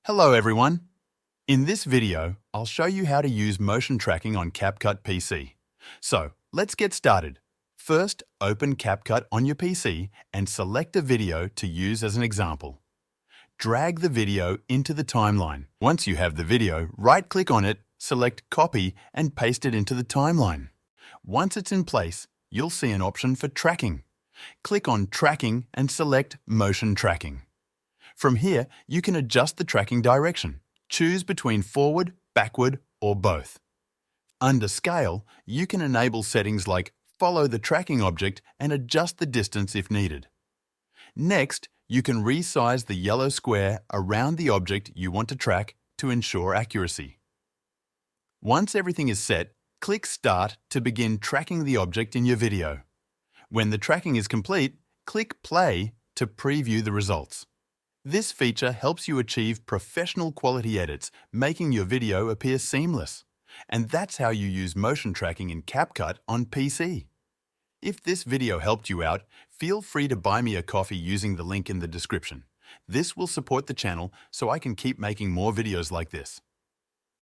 Hello everyone! In this video, I'll show you how to use motion tracking on CapCut PC. So, let's get started. First, open CapCut on your PC and select a video to use as an example. Drag the video into the timeline. Once you have the video, right-click on it, select Copy and paste it into the timeline. Once it's in place, you'll see an option for tracking. Click on Tracking and select Motion Tracking. From here, you can adjust the tracking direction. Choose between forward, backward, or both. Under Scale, you can enable settings like Follow the tracking object and adjust the distance if needed. Next, you can resize the yellow square around the object you want to track to ensure accuracy. Once everything is set, click Start to begin tracking the object in your video. When the tracking is complete, click Play to preview the results. This feature helps you achieve professional quality edits, making your video appear seamless. And that's how you use motion tracking in CapCut on PC. If this video helped you out, feel free to buy me a coffee using the link in the description. This will support the channel so I can keep making more videos like this.